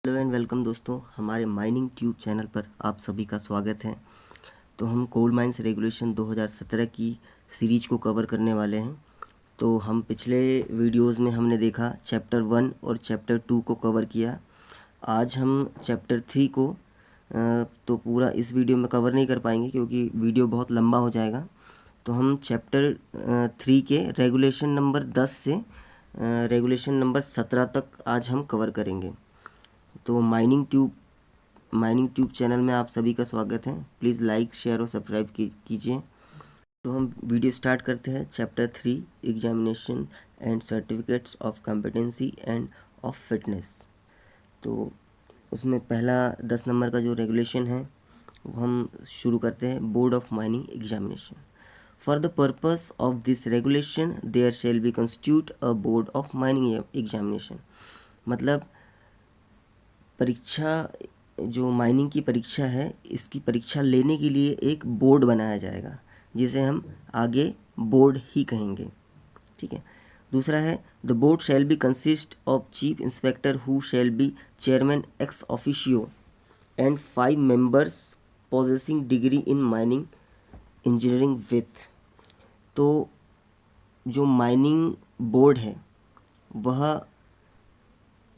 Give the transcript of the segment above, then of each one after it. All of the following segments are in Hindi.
हेलो एंड वेलकम दोस्तों, हमारे माइनिंग ट्यूब चैनल पर आप सभी का स्वागत है। तो हम कोल माइंस रेगुलेशन 2017 की सीरीज को कवर करने वाले हैं। तो हम पिछले वीडियोस में हमने देखा चैप्टर 1 और चैप्टर 2 को कवर किया। आज हम चैप्टर 3 को तो पूरा इस वीडियो में कवर नहीं कर पाएंगे क्योंकि वीडियो बहुत लंबा हो जाएगा। तो हम चैप्टर 3 के रेगुलेशन नंबर 10 से रेगुलेशन नंबर 17 तक आज हम कवर करेंगे। तो माइनिंग ट्यूब चैनल में आप सभी का स्वागत है। प्लीज़ लाइक, शेयर और सब्सक्राइब कीजिए। तो हम वीडियो स्टार्ट करते हैं। Chapter 3 examination and certificates of competency end of fitness. तो उसमें पहला 10 नंबर का जो रेगुलेशन है वो हम शुरू करते हैं। Board of mining examination. For the purpose of this regulation there shall be constitute a board of mining examination. मतलब परीक्षा, जो माइनिंग की परीक्षा है, इसकी परीक्षा लेने के लिए एक बोर्ड बनाया जाएगा जिसे हम आगे बोर्ड ही कहेंगे। ठीक है। दूसरा है the board shall B consist of chief inspector who shall be chairman ex officio and 5 members possessing degree in mining engineering with. तो जो माइनिंग बोर्ड है वह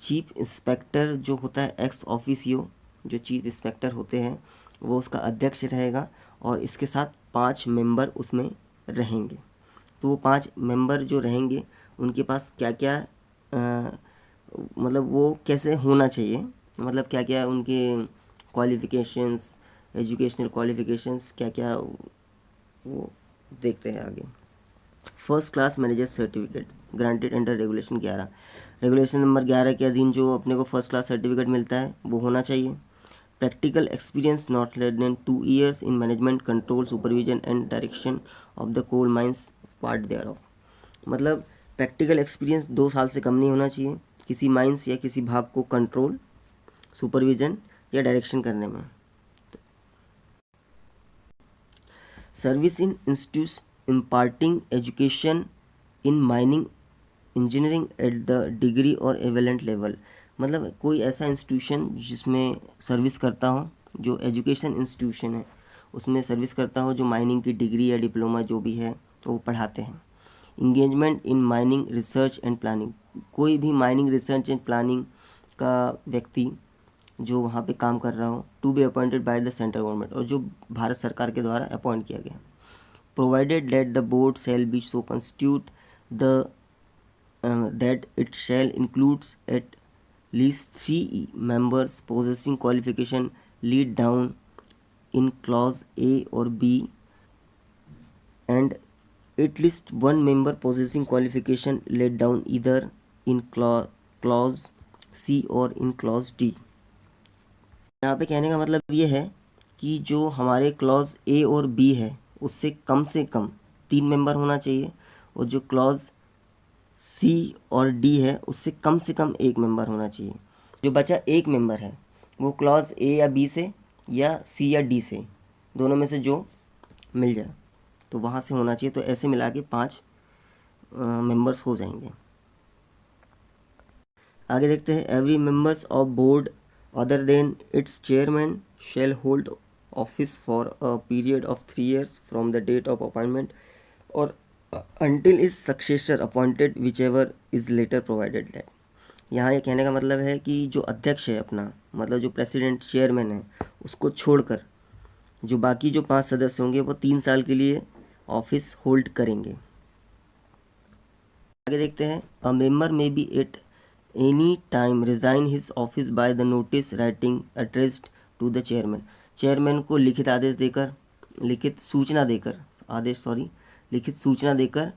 चीफ इंस्पेक्टर जो होता है एक्स ऑफिसियो, जो चीफ इंस्पेक्टर होते हैं वो उसका अध्यक्ष रहेगा और इसके साथ 5 मेंबर उसमें रहेंगे। तो वो 5 मेंबर जो रहेंगे उनके पास क्या क्या मतलब वो कैसे होना चाहिए, मतलब क्या क्या उनके क्वालिफ़िकेशंस, एजुकेशनल क्वालिफ़िकेशंस क्या क्या, वो देखते हैं आगे। First class manager certificate granted under regulation 11। Regulation number 11 के अधीन जो अपने को फर्स्ट क्लास सर्टिफिकेट मिलता है वो होना चाहिए। Practical experience not less than 2 years in management, control, supervision and direction of the coal mines part thereof. मतलब प्रैक्टिकल एक्सपीरियंस 2 साल से कम नहीं होना चाहिए किसी माइंस या किसी भाग को कंट्रोल, सुपरविजन या डायरेक्शन करने में। Service in institutes imparting education in mining engineering at the degree और एवेलेंट लेवल। मतलब कोई ऐसा इंस्टीट्यूशन जिसमें सर्विस करता हो, जो एजुकेशन इंस्टीट्यूशन है उसमें सर्विस करता हो, जो माइनिंग की डिग्री या डिप्लोमा जो भी है वो पढ़ाते हैं। Engagement in mining research and planning. कोई भी माइनिंग रिसर्च एंड प्लानिंग का व्यक्ति जो वहाँ पे काम कर रहा हो, to be appointed by the central government, और जो भारत सरकार के द्वारा अपॉइंट किया गया। Provided that the board shall be so constitute that it shall includes at least 3 members possessing qualification laid down in clause A or B, and at least 1 member possessing qualification laid down either in clause C or in clause D। यहाँ पे कहने का मतलब ये है कि जो हमारे क्लॉज ए और बी है उससे कम 3 मेंबर होना चाहिए, और जो क्लॉज सी और डी है उससे कम 1 मेंबर होना चाहिए। जो बचा 1 मेंबर है वो क्लॉज ए या बी से या सी या डी से, दोनों में से जो मिल जाए तो वहाँ से होना चाहिए। तो ऐसे मिला के 5 मेंबर्स हो जाएंगे। आगे देखते हैं। Every members of board other than its chairman shall hold office for a period of 3 years from the date of appointment और until is successor appointed whichever is later provided that। यहाँ ये कहने का मतलब है कि जो अध्यक्ष है अपना, मतलब जो प्रेसिडेंट चेयरमैन है, उसको छोड़कर जो बाकी जो 5 सदस्य होंगे वो 3 साल के लिए ऑफिस होल्ड करेंगे। आगे देखते हैं। A member may be at any time resign his office by the notice writing addressed to the chairman. Chairman को लिखित सूचना देकर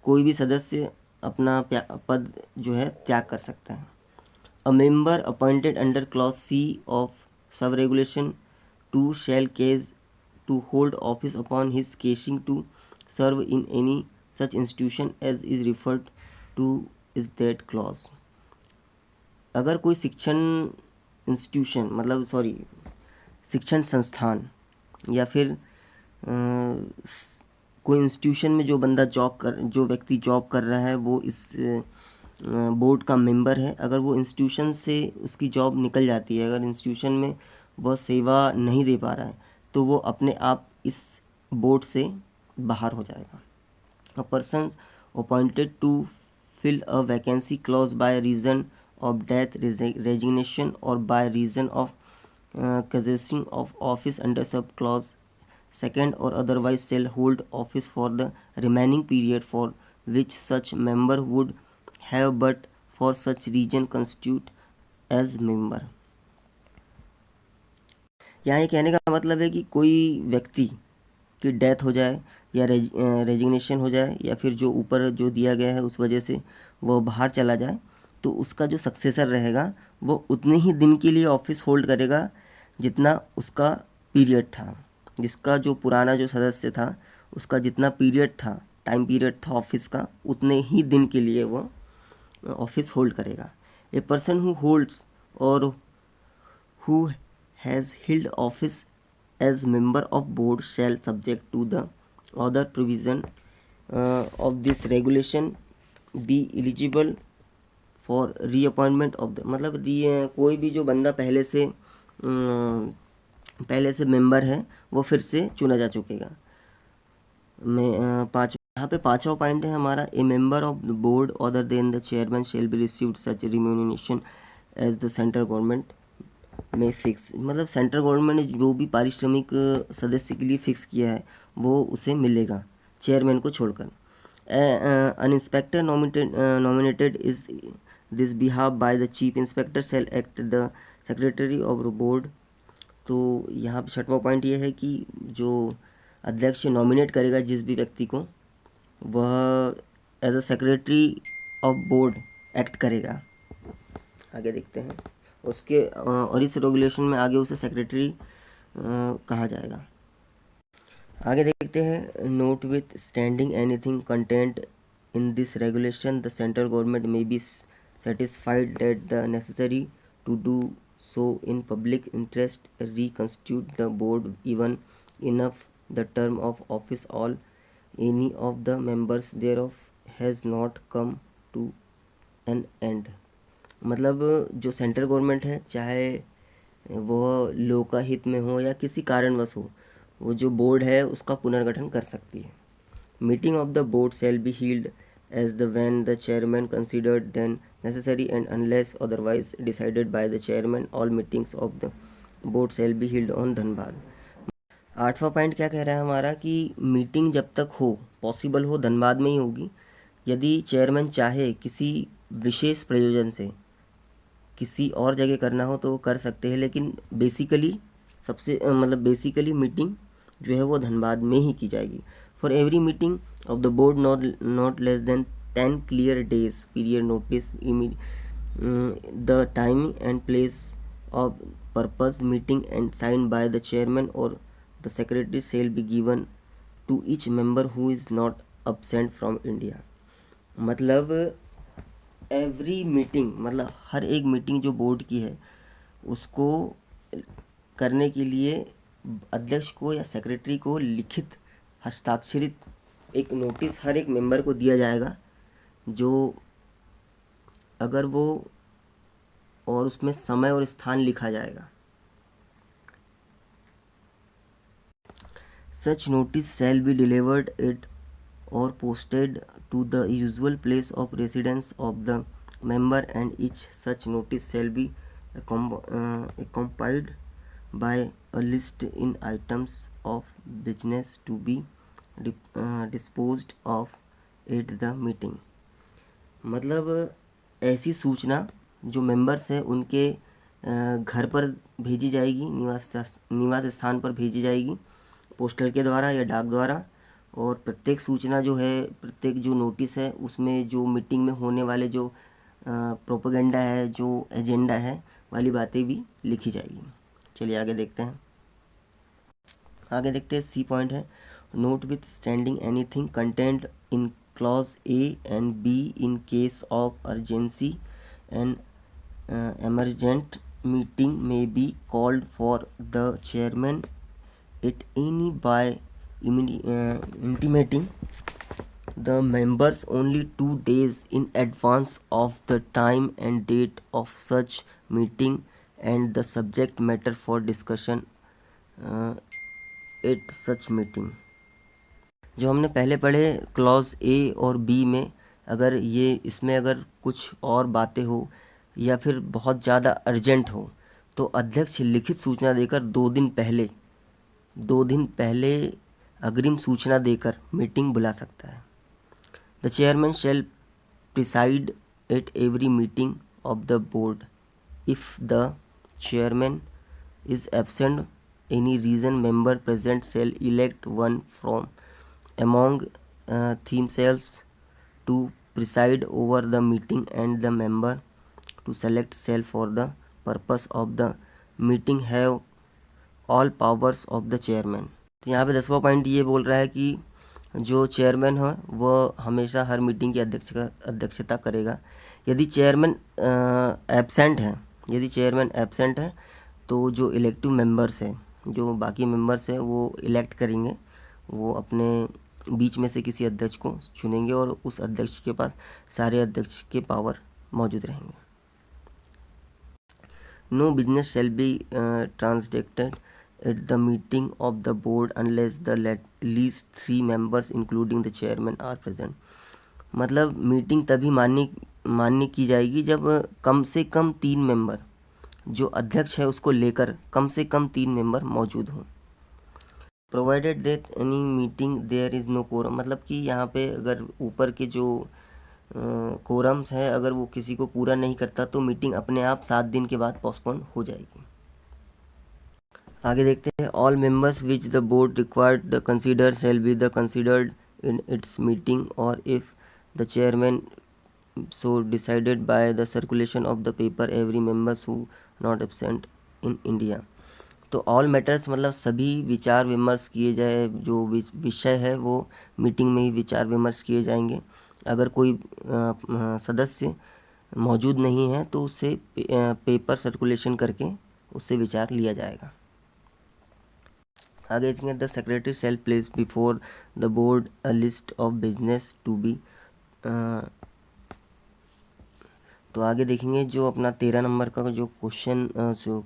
कोई भी सदस्य अपना पद जो है त्याग कर सकता है। A member appointed under clause C of sub regulation 2 shall cease to hold office upon his ceasing to serve in any such institution as is referred to is that clause. अगर कोई शिक्षण संस्थान या फिर कोई इंस्टीट्यूशन में जो व्यक्ति जॉब कर रहा है वो इस बोर्ड का मेंबर है, अगर वो इंस्टीट्यूशन से उसकी जॉब निकल जाती है, अगर इंस्टीट्यूशन में वह सेवा नहीं दे पा रहा है, तो वो अपने आप इस बोर्ड से बाहर हो जाएगा। A person appointed to fill a vacancy clause by reason of death, resignation, or by reason of cessation of office under subclause second or otherwise shall hold office for the remaining period for which such member would have but for such reason constitute as member। यहाँ ये कहने का मतलब है कि कोई व्यक्ति की डेथ हो जाए या रेजिग्नेशन हो जाए या फिर जो ऊपर जो दिया गया है उस वजह से वो बाहर चला जाए, तो उसका जो सक्सेसर रहेगा वो उतने ही दिन के लिए ऑफिस होल्ड करेगा जितना उसका पीरियड था, जिसका जो पुराना जो सदस्य था उसका जितना पीरियड था, टाइम पीरियड था ऑफिस का, उतने ही दिन के लिए वो ऑफिस होल्ड करेगा। ए पर्सन हु होल्ड्स और who has held office as member of board shall subject to the other provision of this regulation be eligible for reappointment of the, मतलब कोई भी जो बंदा पहले से मेंबर है वो फिर से चुना जा चुकेगा। यहाँ पे पाँचवा पॉइंट है हमारा, a member of the board other than the chairman shall be received such remuneration as the central government में फिक्स, मतलब सेंट्रल गवर्नमेंट ने जो भी पारिश्रमिक सदस्य के लिए फिक्स किया है वो उसे मिलेगा चेयरमैन को छोड़कर। an inspector nominated is this behalf by the chief inspector shall act the secretary of the board। तो यहाँ पे छठवां पॉइंट ये है कि जो अध्यक्ष नॉमिनेट करेगा जिस भी व्यक्ति को, वह as a secretary of board act करेगा। आगे देखते हैं उसके और इस रेगुलेशन में आगे उसे सेक्रेटरी कहा जाएगा। आगे देखते हैं, notwithstanding anything content in this regulation the central government may be satisfied that the necessary to do so in public interest reconstitute the board even enough the term of office all any of the members thereof has not come to an end। मतलब जो सेंट्रल गवर्नमेंट है, चाहे वो लोक हित में हो या किसी कारणवश हो, वो जो बोर्ड है उसका पुनर्गठन कर सकती है। Meeting of the board shall be heeled as the when the chairman considered then necessary and unless otherwise decided by the chairman all meetings of the board shall be held on Dhanbad. आठवां पॉइंट क्या कह रहा है हमारा कि मीटिंग जब तक हो पॉसिबल हो धनबाद में ही होगी। यदि चेयरमैन चाहे किसी विशेष प्रयोजन से किसी और जगह करना हो तो वो कर सकते हैं, लेकिन बेसिकली मीटिंग जो है वो धनबाद में ही की जाएगी। For every meeting of the board not less than 10 clear days period notice the time and place of purpose meeting and signed by the chairman or the secretary shall be given to each member who is not absent from India। मतलब एवरी मीटिंग, मतलब हर एक मीटिंग जो बोर्ड की है उसको करने के लिए अध्यक्ष को या सेक्रेटरी को लिखित हस्ताक्षरित एक नोटिस हर एक मेंबर को दिया जाएगा, जो अगर वो और उसमें समय और स्थान लिखा जाएगा। Such notice shall be delivered at or posted to the usual place of residence of the member and each such notice shall be accompanied by a list in items of business to be disposed of at the meeting। मतलब ऐसी सूचना जो मेंबर्स हैं उनके घर पर भेजी जाएगी, निवास स्थान पर भेजी जाएगी पोस्टल के द्वारा या डाक द्वारा, और प्रत्येक सूचना जो है, प्रत्येक जो नोटिस है उसमें जो मीटिंग में होने वाले जो प्रोपेगेंडा है, जो एजेंडा है वाली बातें भी लिखी जाएगी। चलिए आगे देखते हैं सी पॉइंट है, note with standing anything content in clause A and be in case of urgency and emergent meeting may be called for the chairman at any by intimating the members only 2 days in advance of the time and date of such meeting and the subject matter for discussion at such meeting। जो हमने पहले पढ़े क्लॉज ए और बी में, अगर ये इसमें अगर कुछ और बातें हो या फिर बहुत ज़्यादा अर्जेंट हो तो अध्यक्ष लिखित सूचना देकर 2 दिन पहले अग्रिम सूचना देकर मीटिंग बुला सकता है। The chairman shall preside at every meeting of the board if the chairman is absent any reason member present shall elect one from among themselves to preside over the meeting and the member to select shall for the purpose of the meeting have all powers of the chairman। तो यहाँ पे 10वां पॉइंट ये बोल रहा है कि जो चेयरमैन है वह हमेशा हर मीटिंग की अध्यक्षता करेगा। यदि चेयरमैन एब्सेंट है तो जो इलेक्टिव मेंबर्स हैं, जो बाकी मेंबर्स हैं, वो इलेक्ट करेंगे, वो अपने बीच में से किसी अध्यक्ष को चुनेंगे और उस अध्यक्ष के पास सारे अध्यक्ष के पावर मौजूद रहेंगे। No business shall be transacted at the meeting of the board unless the least 3 members including the chairman are present. मतलब मीटिंग तभी मान्य की जाएगी जब कम से कम 3 मेंबर, जो अध्यक्ष है उसको लेकर कम से कम 3 मेंबर मौजूद हों। Provided that any meeting there is no quorum, मतलब कि यहाँ पे अगर ऊपर के जो कोरम्स है अगर वो किसी को पूरा नहीं करता तो मीटिंग अपने आप 7 दिन के बाद पोस्टपोन हो जाएगी। आगे देखते हैं। All members which the board required the consider shall be the considered in its meeting और if the chairman so decided by the circulation of the paper every members who not absent in India. तो ऑल मैटर्स मतलब सभी विचार विमर्श किए जाए, जो विषय है वो मीटिंग में ही विचार विमर्श किए जाएंगे। अगर कोई सदस्य मौजूद नहीं है तो उससे पेपर सर्कुलेशन करके उससे विचार लिया जाएगा। आगे देखेंगे। The secretary shall place before the board a list of business to be. तो आगे देखेंगे जो अपना 13 नंबर का जो क्वेश्चन जो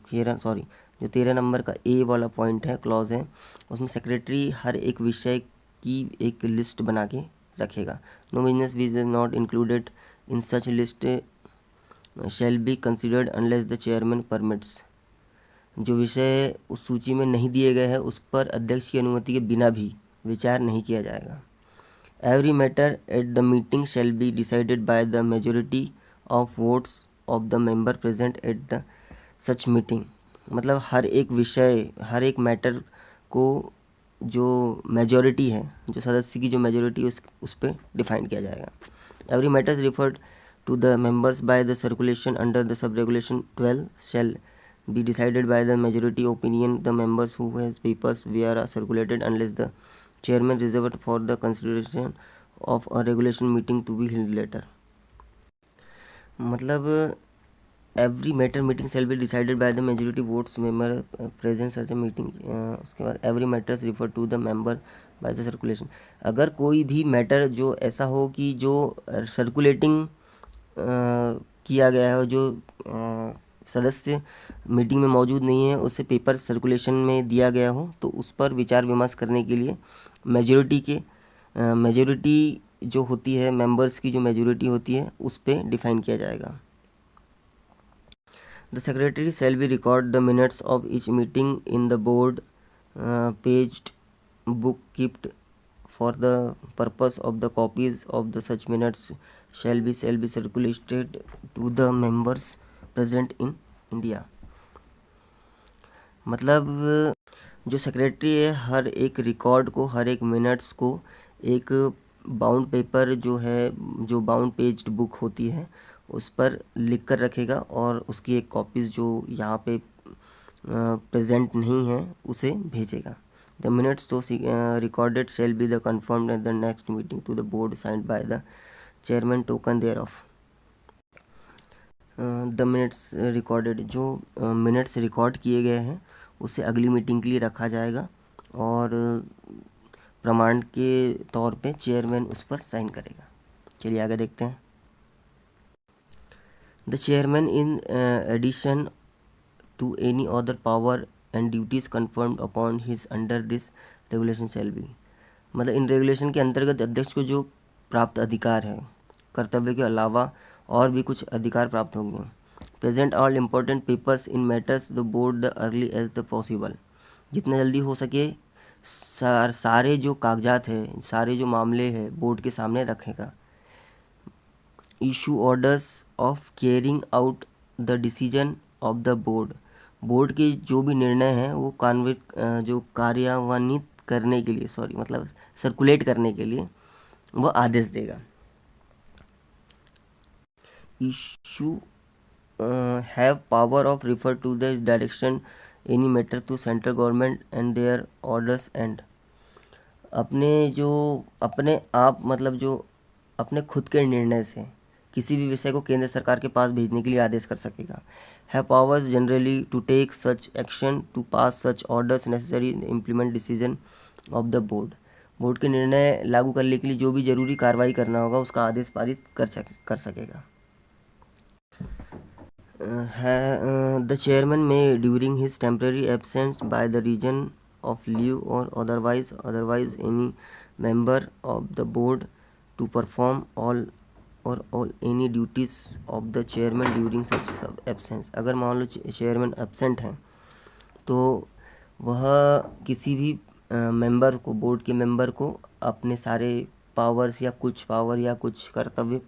13 नंबर का ए वाला पॉइंट है, क्लॉज है, उसमें सेक्रेटरी हर एक विषय की एक लिस्ट बना के रखेगा। No business which is not included in such list shall be considered unless the chairman permits. जो विषय उस सूची में नहीं दिए गए हैं उस पर अध्यक्ष की अनुमति के बिना भी विचार नहीं किया जाएगा। Every matter at the meeting shall be decided by the majority of votes of the member present at the such meeting. मतलब हर एक विषय, हर एक मैटर को जो मेजॉरिटी है, जो सदस्य की जो मेजॉरिटी उस पर डिफाइन किया जाएगा। Every matters referred to the members by the circulation under the sub regulation 12 shall be decided by the majority opinion the members who has papers were circulated unless the chairman reserved for the consideration of a regulation meeting to be held later। मतलब every matter meeting shall be decided by the majority votes member present such meeting. उसके बाद every matters refer to the member by the circulation. अगर कोई भी मैटर जो ऐसा हो कि जो सर्कुलेटिंग किया गया है, जो सदस्य मीटिंग में मौजूद नहीं है, उसे पेपर सर्कुलेशन में दिया गया हो, तो उस पर विचार विमर्श करने के लिए मेजोरिटी जो होती है, मेंबर्स की जो मेजोरिटी होती है, उस पर डिफाइन किया जाएगा। The secretary shall be record the minutes of each meeting in the board paged book keeped for the purpose of the copies of the such minutes shall be circulated to the members present in India. मतलब जो सेक्रेटरी है हर एक रिकॉर्ड को, हर एक मिनट्स को एक बाउंड पेपर जो है, जो बाउंड पेज्ड बुक होती है, उस पर लिख कर रखेगा और उसकी एक कॉपीज़ जो यहाँ पे प्रेजेंट नहीं है उसे भेजेगा। The minutes to recorded shall be the confirmed at the next meeting to the board signed by the chairman token thereof. The minutes recorded, जो मिनट्स रिकॉर्ड किए गए हैं उसे अगली मीटिंग के लिए रखा जाएगा और प्रमाण के तौर पे चेयरमैन उस पर साइन करेगा। चलिए आगे देखते हैं। The chairman in addition to any other power and duties confirmed upon his under this regulation shall be, मतलब इन रेगुलेशन के अंतर्गत अध्यक्ष को जो प्राप्त अधिकार है, कर्तव्य के अलावा और भी कुछ अधिकार प्राप्त होंगे। Present all important papers in matters the board the early as the possible, जितना जल्दी हो सके सारे जो कागजात है, सारे जो मामले हैं बोर्ड के सामने रखेगा। Issue orders of carrying out the decision of the board, board के जो भी निर्णय हैं वो जो कार्यान्वित करने के लिए मतलब सर्कुलेट करने के लिए वो आदेश देगा। Issue have power of refer to the direction any matter to central government and their orders and, अपने आप मतलब जो अपने खुद के निर्णय से किसी भी विषय को केंद्र सरकार के पास भेजने के लिए आदेश कर सकेगा। Have powers generally to take such action to pass such orders necessary implement decision of the board, board के निर्णय लागू करने के लिए जो भी जरूरी कार्रवाई करना होगा उसका आदेश पारित कर सकेगा। The chairman may during his temporary absence by the reason of leave or otherwise any member of the board to perform all any duties of the chairman during such absence, अगर मान लो चेयरमैन एब्सेंट हैं तो वह किसी भी मेंबर को, बोर्ड के मेंबर को अपने सारे पावर्स या कुछ कर्तव्य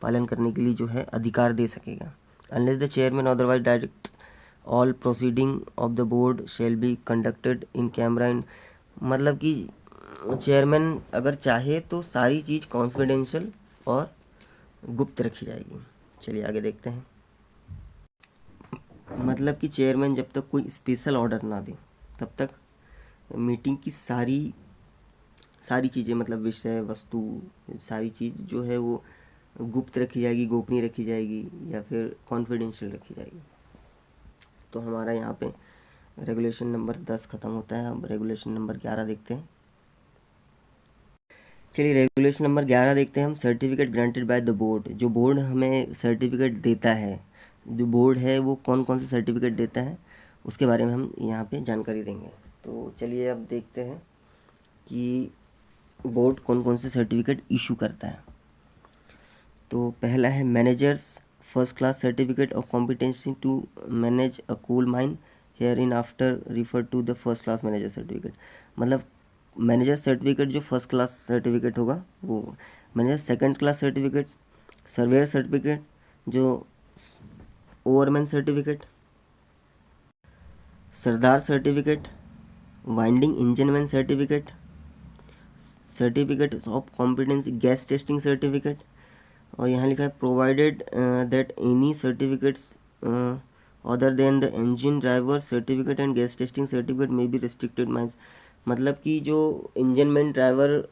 पालन करने के लिए जो है अधिकार दे सकेगा। Unless the chairman otherwise direct, all proceeding of the board shall be conducted in camera in, मतलब कि चेयरमैन अगर चाहे तो सारी चीज़ कॉन्फिडेंशियल और गुप्त रखी जाएगी। चलिए आगे देखते हैं। मतलब कि चेयरमैन जब तक कोई स्पेशल ऑर्डर ना दे तब तक मीटिंग की सारी चीज़ें, मतलब विषय वस्तु सारी चीज़ जो है वो गुप्त रखी जाएगी, गोपनीय रखी जाएगी या फिर कॉन्फिडेंशियल रखी जाएगी। तो हमारा यहाँ पे रेगुलेशन नंबर 10 ख़त्म होता है। अब रेगुलेशन नंबर 11 देखते हैं। चलिए रेगुलेशन नंबर 11 देखते हैं हम। Certificate granted by the board, जो बोर्ड हमें सर्टिफिकेट देता है, जो बोर्ड है वो कौन कौन से सर्टिफिकेट देता है उसके बारे में हम यहाँ पे जानकारी देंगे। तो चलिए अब देखते हैं कि बोर्ड कौन कौन से सर्टिफिकेट इशू करता है। तो पहला है managers first class certificate of competency to manage a coal mine, hereinafter refer to the first class manager certificate, मतलब मैनेजर सर्टिफिकेट जो फर्स्ट क्लास सर्टिफिकेट होगा वो। Manager second class certificate, surveyor certificate, जो overman certificate, sardar certificate, winding engineman certificate, certificate of competency gas testing certificate, और यहाँ लिखा है provided that any certificates other than the engine driver certificate and gas testing certificate में बी रिस्ट्रिक्टेड माइंस, मतलब कि जो इंजनमैन ड्राइवर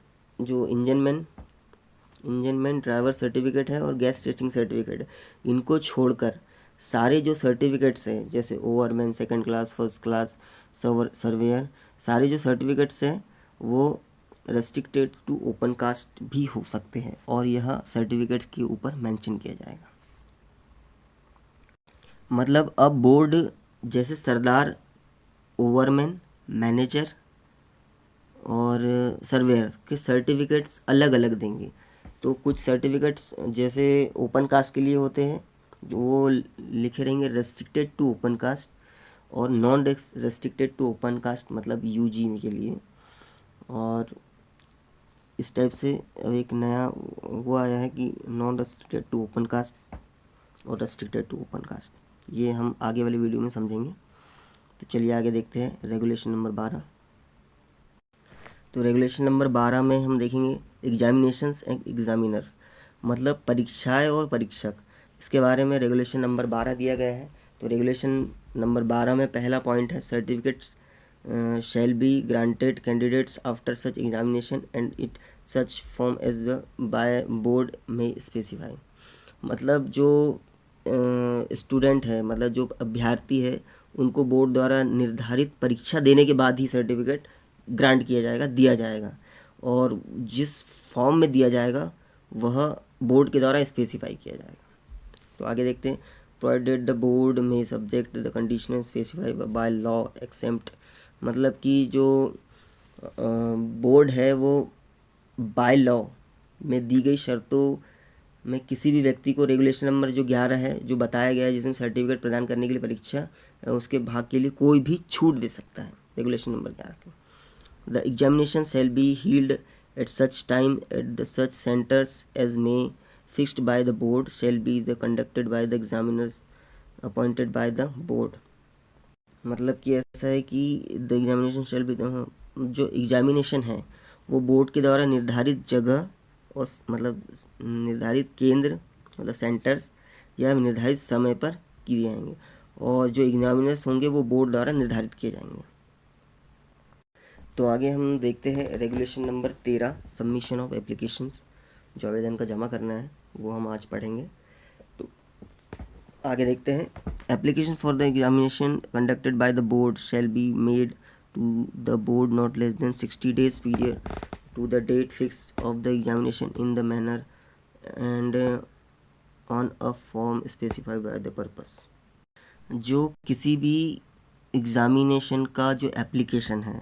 सर्टिफिकेट है और गैस टेस्टिंग सर्टिफिकेट है, इनको छोड़कर सारे जो सर्टिफिकेट्स हैं जैसे ओवरमैन, second class, first class, surveyor, सारे जो सर्टिफिकेट्स हैं वो रेस्ट्रिक्टेड टू ओपन कास्ट भी हो सकते हैं और यह सर्टिफिकेट्स के ऊपर मेंशन किया जाएगा। मतलब अब बोर्ड जैसे सरदार, ओवरमैन, मैनेजर और सर्वेयर के सर्टिफिकेट्स अलग अलग देंगे। तो कुछ सर्टिफिकेट्स जैसे ओपन कास्ट के लिए होते हैं वो लिखे रहेंगे रेस्ट्रिक्टेड टू ओपन कास्ट, और non restricted to open cast मतलब यूजी के लिए। और इस टाइप से अब एक नया वो आया है कि non restricted to open cast और रेस्ट्रिक्टेड टू ओपन कास्ट, ये हम आगे वाली वीडियो में समझेंगे। तो चलिए आगे देखते हैं रेगुलेशन नंबर 12। तो रेगुलेशन नंबर 12 में हम देखेंगे एग्जामिनेशंस एंड एग्जामिनर, मतलब परीक्षाएं और परीक्षक, इसके बारे में रेगुलेशन नंबर 12 दिया गया है। तो रेगुलेशन नंबर 12 में पहला पॉइंट है certificates shall be granted candidates after such examination and it such form as the by board may specify, मतलब जो स्टूडेंट है, मतलब जो अभ्यर्थी है, उनको बोर्ड द्वारा निर्धारित परीक्षा देने के बाद ही सर्टिफिकेट ग्रांट किया जाएगा, दिया जाएगा। और जिस फॉर्म में दिया जाएगा वह बोर्ड के द्वारा स्पेसिफाई किया जाएगा। तो आगे देखते हैं, प्रोवाइडेड द बोर्ड में subject the condition specify by law except, मतलब कि जो बोर्ड है वो बाय लॉ में दी गई शर्तों में किसी भी व्यक्ति को रेगुलेशन नंबर जो 11 है जो बताया गया है जिसमें सर्टिफिकेट प्रदान करने के लिए परीक्षा उसके भाग के लिए कोई भी छूट दे सकता है, रेगुलेशन नंबर 11 के। The examination shall be held at such time at the such centres as may fixed by the board shall be the conducted by the examiners appointed by the board. मतलब कि ऐसा है कि द एग्जामिनेशन शैल बी, जो एग्जामिनेशन है वो बोर्ड के द्वारा निर्धारित जगह और मतलब निर्धारित केंद्र मतलब सेंटर्स या निर्धारित समय पर किए जाएंगे, और जो एग्जामिनर्स होंगे वो बोर्ड द्वारा निर्धारित किए जाएंगे। तो आगे हम देखते हैं regulation number 13, submission of applications, जो आवेदन का जमा करना है वो हम आज पढ़ेंगे। तो आगे देखते हैं, application for the examination conducted by the board shall be made to the board not less than 60 days period to the date fixed of the examination in the manner and on a form specified by the purpose। जो किसी भी एग्ज़ामिनेशन का जो एप्लीकेशन है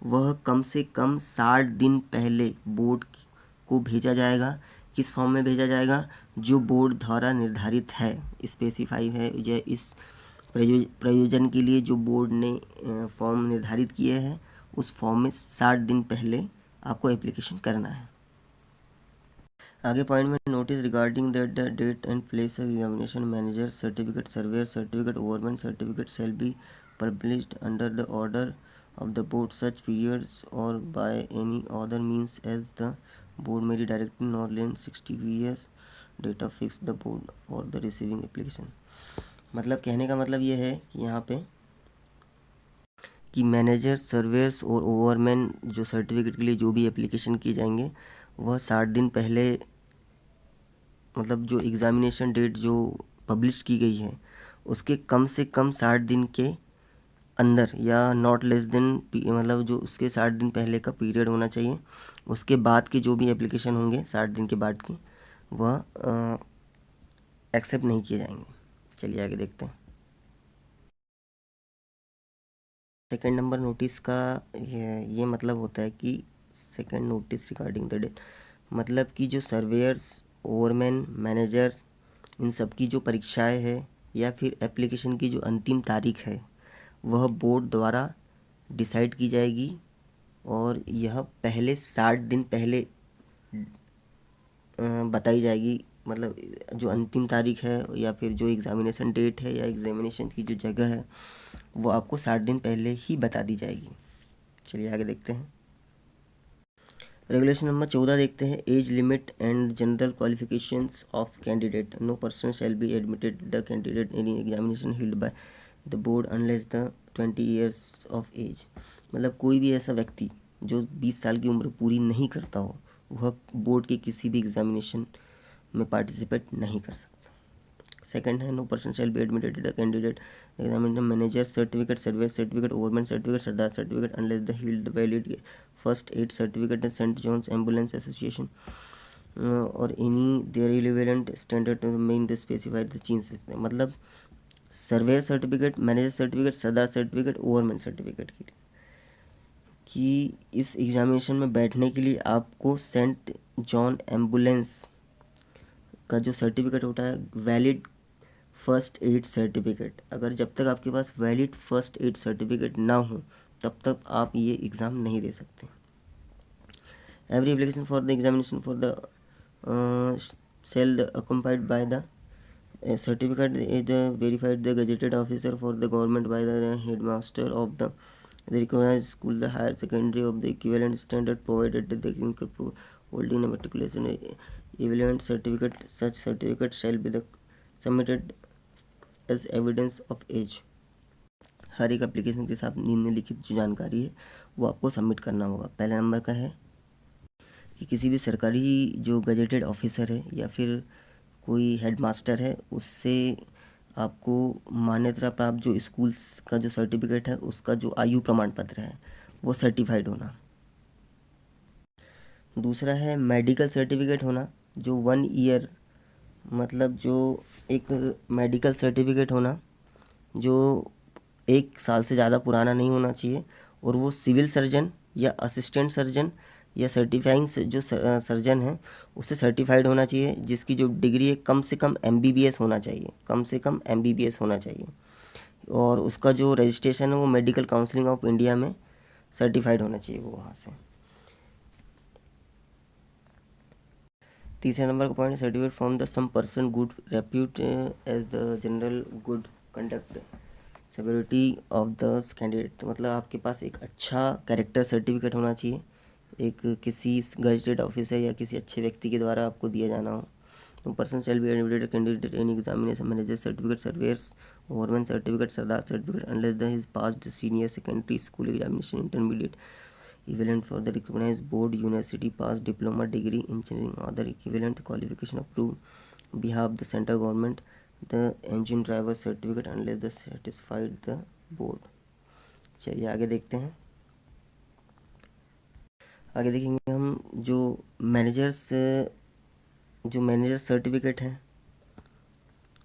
वह कम से कम 60 दिन पहले बोर्ड को भेजा जाएगा। किस फॉर्म में भेजा जाएगा? जो बोर्ड द्वारा निर्धारित है, स्पेसिफाई है, या इस प्रयोजन के लिए जो बोर्ड ने फॉर्म निर्धारित किए हैं उस फॉर्म में 60 दिन पहले आपको एप्लीकेशन करना है। आगे पॉइंट में, notice regarding the date and place of examination manager certificate surveyor certificate overman certificate shall be published under the order of the board such periods और by any other means as the board may directing not less 60 years date of fix the board for the receiving application. मतलब कहने का मतलब ये है कि यहाँ पे कि मैनेजर सर्वेयर्स और ओवरमैन जो सर्टिफिकेट के लिए जो भी एप्लीकेशन किए जाएंगे वह 60 दिन पहले, मतलब जो एग्ज़ामिनेशन डेट जो पब्लिश की गई है उसके कम से कम 60 दिन के अंदर या नॉट लेस देन, मतलब जो उसके 60 दिन पहले का पीरियड होना चाहिए। उसके बाद के जो भी एप्लीकेशन होंगे 60 दिन के बाद की वह एक्सेप्ट नहीं किए जाएंगे। चलिए आगे देखते हैं। सेकेंड नंबर नोटिस का ये मतलब होता है कि second notice regarding the date, मतलब कि जो सर्वेयर्स ओवरमैन मैनेजर इन सब की जो परीक्षाएं है या फिर एप्लीकेशन की जो अंतिम तारीख है वह बोर्ड द्वारा डिसाइड की जाएगी, और यह पहले 60 दिन पहले बताई जाएगी। मतलब जो अंतिम तारीख है या फिर जो एग्ज़ामिनेशन डेट है या एग्ज़ामिनेशन की जो जगह है वो आपको 60 दिन पहले ही बता दी जाएगी। चलिए आगे देखते हैं। रेगुलेशन नंबर 14 देखते हैं, age limit and general qualifications of candidate. No person shall be admitted the candidate any examination held by the board unless the 20 years of age. मतलब कोई भी ऐसा व्यक्ति जो 20 साल की उम्र पूरी नहीं करता हो वह बोर्ड के किसी भी एग्जामिनेशन में पार्टिसिपेट नहीं कर सकता। सेकंड है, no person shall be admitted the candidate examination manager certificate surveyor certificate overman certificate sardar certificate unless the held valid first aid certificate and Saint John's ambulance association और any there equivalent standard main the specified the change. मतलब surveyor certificate, manager certificate, sardar certificate, overman certificate के लिए कि इस एग्जामिनेशन में बैठने के लिए आपको सेंट जॉन एम्बुलेंस का जो सर्टिफिकेट होता है वैलिड फर्स्ट एड सर्टिफिकेट, अगर जब तक आपके पास वैलिड फर्स्ट एड सर्टिफिकेट ना हो तब तक आप ये एग्ज़ाम नहीं दे सकते। Every application for the examination for the shall accompanied by the certificate is verified the gazetted officer for the government by the headmaster of the recognized school, the higher secondary of the equivalent standard provided the holding a matriculation equivalent certificate. Such certificate shall be the submitted as evidence of age। हर एक एप्लीकेशन के साथ निम्नलिखित जो जानकारी है वो आपको सबमिट करना होगा। पहला नंबर का है कि किसी भी सरकारी जो गजेटेड ऑफिसर है या फिर कोई हेडमास्टर है उससे आपको मान्यता प्राप्त जो स्कूल्स का जो सर्टिफिकेट है उसका जो आयु प्रमाण पत्र है वो सर्टिफाइड होना। दूसरा है मेडिकल सर्टिफिकेट होना, जो 1 ईयर, मतलब जो एक मेडिकल सर्टिफिकेट होना जो 1 साल से ज़्यादा पुराना नहीं होना चाहिए, और वो सिविल सर्जन या असिस्टेंट सर्जन या सर्टिफाइंग जो सर्जन है उससे सर्टिफाइड होना चाहिए, जिसकी जो डिग्री है कम से कम MBBS होना चाहिए, कम से कम MBBS होना चाहिए, और उसका जो रजिस्ट्रेशन है वो मेडिकल काउंसिलिंग ऑफ इंडिया में सर्टिफाइड होना चाहिए वो वहाँ से। तीसरे नंबर का point, certificate from the some person good repute as the general good conduct security of the candidate, मतलब आपके पास एक अच्छा कैरेक्टर सर्टिफिकेट होना चाहिए, एक किसी गजटेड ऑफिसर या किसी अच्छे व्यक्ति के द्वारा आपको दिया जाना हो। तो person shall be admitted candidate in examination manager certificate, surveyor's, government certificate, sardar certificate unless the his passed senior secondary school examination intermediate equivalent for the recognized board university pass diploma degree engineering other equivalent qualification approved behalf the central government, the engine driver certificate unless the satisfied the board। चलिए आगे देखते हैं। आगे देखेंगे हम जो मैनेजर सर्टिफिकेट है,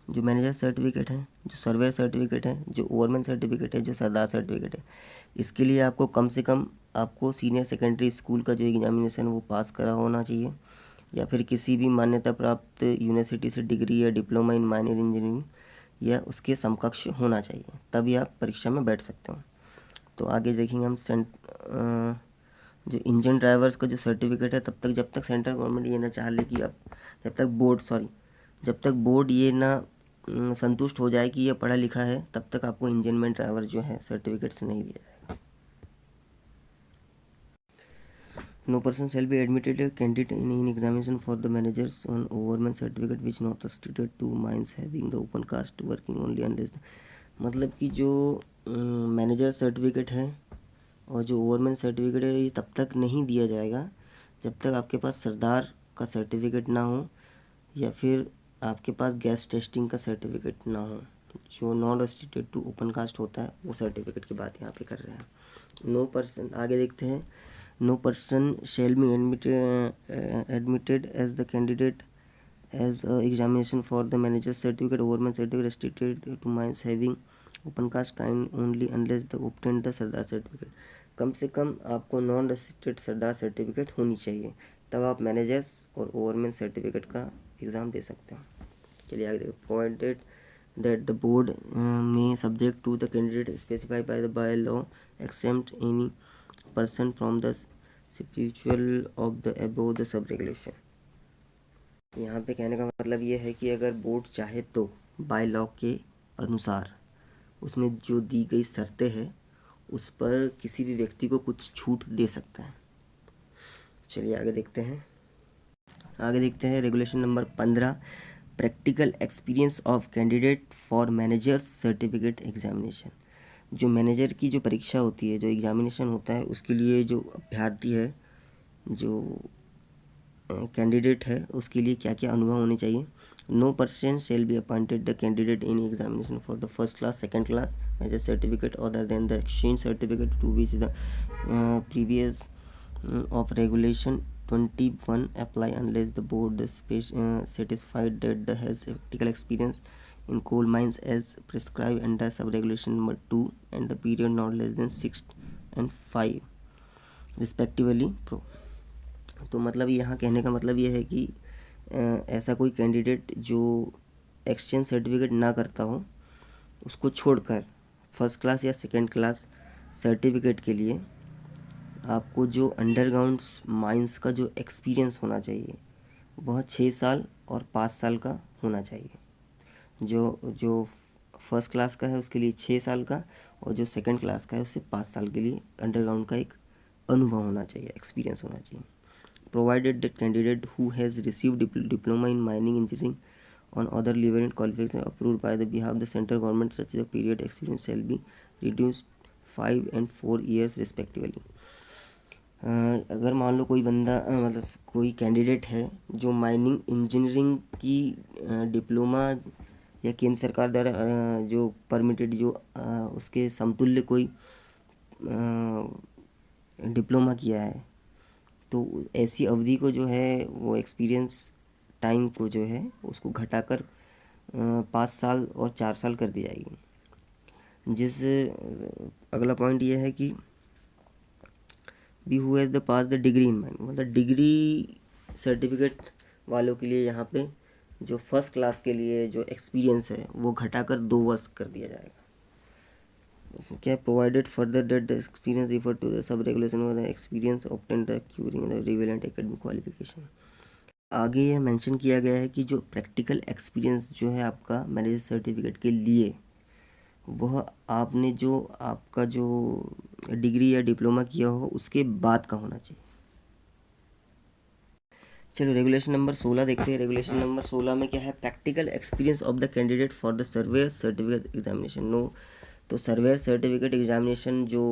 जो सर्वेयर सर्टिफिकेट है, जो ओवरमैन सर्टिफिकेट है, जो सरदार सर्टिफिकेट है, इसके लिए आपको कम से कम आपको सीनियर सेकेंडरी स्कूल का जो एग्जामिनेशन वो पास करा होना चाहिए, या फिर किसी भी मान्यता प्राप्त यूनिवर्सिटी से डिग्री या डिप्लोमा इन माइनर इंजीनियरिंग या उसके समकक्ष होना चाहिए, तभी आप परीक्षा में बैठ सकते हो। तो आगे देखेंगे हम जो इंजन ड्राइवर्स का जो सर्टिफिकेट है, जब तक सेंट्रल गवर्नमेंट ये ना चाह ले कि अब जब तक बोर्ड ये ना संतुष्ट हो जाए कि ये पढ़ा लिखा है, तब तक आपको इंजनमैन ड्राइवर जो है सर्टिफिकेट से नहीं दिया जाएगा। No person shall be admitted candidate in examination for the managers on overman certificate which not restricted to mines having the open cast working only unless, मतलब कि जो मैनेजर सर्टिफिकेट है और जो ओवरमैन सर्टिफिकेट है ये तब तक नहीं दिया जाएगा जब तक आपके पास सरदार का सर्टिफिकेट ना हो, या फिर आपके पास गैस टेस्टिंग का सर्टिफिकेट ना हो। जो non restricted to open cast होता है वो सर्टिफिकेट की बात यहाँ पे कर रहे हैं। नो पर्सन, आगे देखते हैं, no person shall be admitted as the candidate as examination for the manager certificate overman certificate restricted to mines having open cast kind only unless the obtain the sardar certificate. कम से कम आपको नॉन रेस्ट्रिक्टेड सरदार सर्टिफिकेट होनी चाहिए, तब आप मैनेजर्स और ओवरमैन सर्टिफिकेट का एग्ज़ाम दे सकते हैं। चलिए आगे देखो, प्रोवाइडेड दैट द बोर्ड में subject to the candidate specified by law except any person from the spiritual of the above the sub regulation. यहाँ पे कहने का मतलब ये है कि अगर बोर्ड चाहे तो बाय लॉ के अनुसार उसमें जो दी गई शर्तें हैं उस पर किसी भी व्यक्ति को कुछ छूट दे सकता है। चलिए आगे देखते हैं regulation number 15, practical experience of candidate for managers certificate examination. जो मैनेजर की जो परीक्षा होती है, जो एग्जामिनेशन होता है, उसके लिए जो अभ्यर्थी है, जो कैंडिडेट है, उसके लिए क्या क्या अनुभव होने चाहिए। No person shall be appointed the candidate in examination for the first class, second class manager certificate other than the exchange certificate to which the previous of regulation 21 apply unless the board is satisfied that the has practical experience in coal mines as prescribed under sub regulation number 2 and the period not less than 6 and 5 respectively pro। तो मतलब यहाँ कहने का मतलब ये है कि ऐसा कोई कैंडिडेट जो एक्सचेंज सर्टिफिकेट ना करता हो, उसको छोड़कर फर्स्ट क्लास या सेकेंड क्लास सर्टिफिकेट के लिए आपको जो अंडरग्राउंड माइंस का जो एक्सपीरियंस होना चाहिए वह 6 साल और 5 साल का होना चाहिए। जो फर्स्ट क्लास का है उसके लिए 6 साल का, और जो सेकंड क्लास का है उससे 5 साल के लिए अंडरग्राउंड का एक अनुभव होना चाहिए, एक्सपीरियंस होना चाहिए। Provided that candidate who has received diploma in mining engineering on other relevant qualifications approved by the behalf of the central government, such as the period experience shall be reduced 5 and 4 years respectively। अगर मान लो कोई बंदा मतलब कोई कैंडिडेट है जो माइनिंग इंजीनियरिंग की डिप्लोमा या केंद्र सरकार द्वारा जो परमिटेड जो उसके समतुल्य कोई डिप्लोमा किया है, तो ऐसी अवधि को जो है वो एक्सपीरियंस टाइम को जो है उसको घटाकर 5 साल और 4 साल कर दी जाएगी। अगला पॉइंट ये है कि B who has the pass the degree in mining, मतलब डिग्री सर्टिफिकेट वालों के लिए यहाँ पे जो फर्स्ट क्लास के लिए जो एक्सपीरियंस है वो घटाकर 2 वर्ष कर दिया जाएगा। क्या provided further that the experience refer to the sub regulation और the experience obtained during the relevant academic qualification. आगे यह मेंशन किया गया है कि जो प्रैक्टिकल एक्सपीरियंस जो है आपका मैरिज सर्टिफिकेट के लिए, वह आपने जो आपका जो डिग्री या डिप्लोमा किया हो उसके बाद का होना चाहिए। चलो रेगुलेशन नंबर 16 देखते हैं। रेगुलेशन नंबर 16 में क्या है, practical experience of the candidate for the surveyor certificate examination. No, तो सर्वेयर सर्टिफिकेट एग्जामिनेशन जो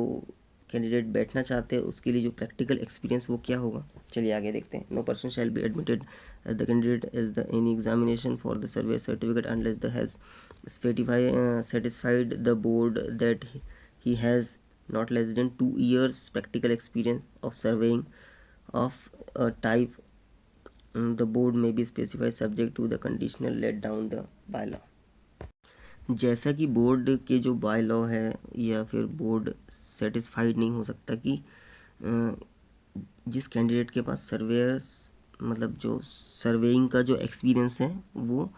कैंडिडेट बैठना चाहते हैं उसके लिए जो प्रैक्टिकल एक्सपीरियंस वो क्या होगा, चलिए आगे देखते हैं। No person shall be admitted as the candidate as the any examination for the surveyor certificate unless the has satisfied the board that he has not less than 2 years practical experience of surveying of a type. The board may be specified subject to the conditional laid down the bylaw। जैसा कि बोर्ड के जो बाय लॉ है या फिर बोर्ड सेटिस्फाइड नहीं हो सकता कि जिस कैंडिडेट के पास सर्वेयर्स मतलब जो सर्वेइंग का जो एक्सपीरियंस है वो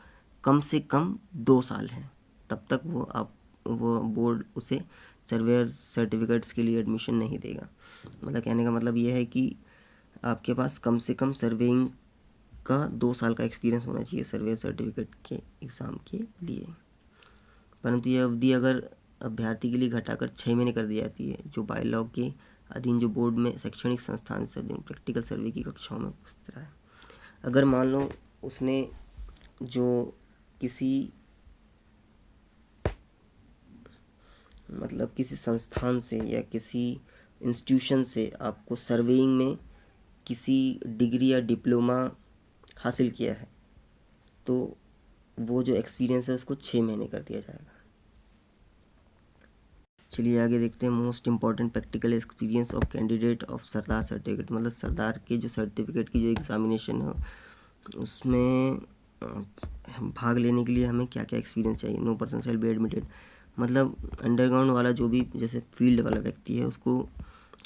कम से कम 2 साल है, तब तक वो बोर्ड उसे सर्वेयर सर्टिफिकेट्स के लिए एडमिशन नहीं देगा। मतलब कहने का मतलब ये है कि आपके पास कम से कम सर्वेइंग का 2 साल का एक्सपीरियंस होना चाहिए सर्वेयर सर्टिफिकेट के एग्ज़ाम के लिए। परंतु यह अवधि अगर अभ्यर्थी के लिए घटाकर 6 महीने कर दी जाती है, जो बाय लॉ के अधीन जो बोर्ड में शैक्षणिक संस्थान से प्रैक्टिकल सर्वे की कक्षाओं में उपस्थित रहा है। अगर मान लो उसने जो किसी मतलब किसी संस्थान से या किसी इंस्टीट्यूशन से आपको सर्वेइंग में किसी डिग्री या डिप्लोमा हासिल किया है, तो वो जो एक्सपीरियंस है उसको 6 महीने कर दिया जाएगा। चलिए आगे देखते हैं। Most important practical experience of candidate of Sardar certificate, मतलब सरदार के जो सर्टिफिकेट की जो एग्ज़ामिनेशन है उसमें भाग लेने के लिए हमें क्या क्या एक्सपीरियंस चाहिए। No person shall be admitted, मतलब अंडरग्राउंड वाला जो भी जैसे फील्ड वाला व्यक्ति है उसको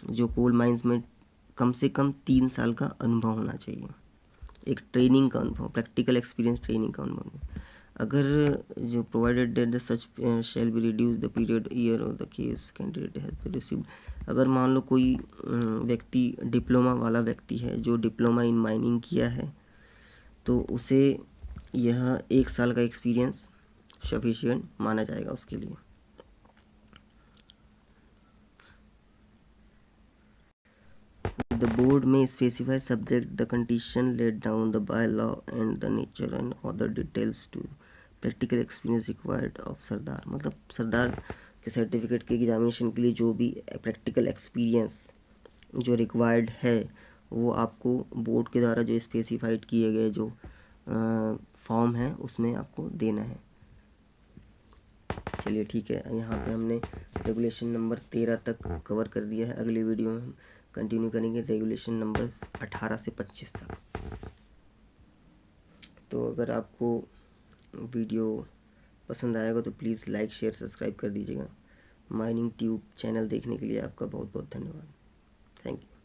जो कोल माइंस में कम से कम 3 साल का अनुभव होना चाहिए, एक ट्रेनिंग का अनुभव, प्रैक्टिकल एक्सपीरियंस ट्रेनिंग का अनुभव। अगर जो provided that the such shall be reduce the period year of the case candidate has received. अगर मान लो कोई व्यक्ति डिप्लोमा वाला व्यक्ति है जो डिप्लोमा इन माइनिंग किया है, तो उसे यह 1 साल का एक्सपीरियंस सफिशिएंट माना जाएगा उसके लिए। The board may specify subject the condition laid down the bylaw and the nature and other details to practical experience required of सरदार। मतलब सरदार के सर्टिफिकेट के एग्जामिनेशन के लिए जो भी प्रैक्टिकल एक्सपीरियंस जो रिक्वायर्ड है वो आपको बोर्ड के द्वारा जो स्पेसिफाइड किए गए जो फॉर्म है उसमें आपको देना है। चलिए ठीक है, यहाँ पे हमने रेगुलेशन नंबर 13 तक कवर कर दिया है। अगली वीडियो में हम कंटिन्यू करेंगे रेगुलेशन नंबर 18 से 25 तक। तो अगर आपको वीडियो पसंद आएगा तो प्लीज़ लाइक शेयर सब्सक्राइब कर दीजिएगा। माइनिंग ट्यूब चैनल देखने के लिए आपका बहुत बहुत धन्यवाद। Thank you.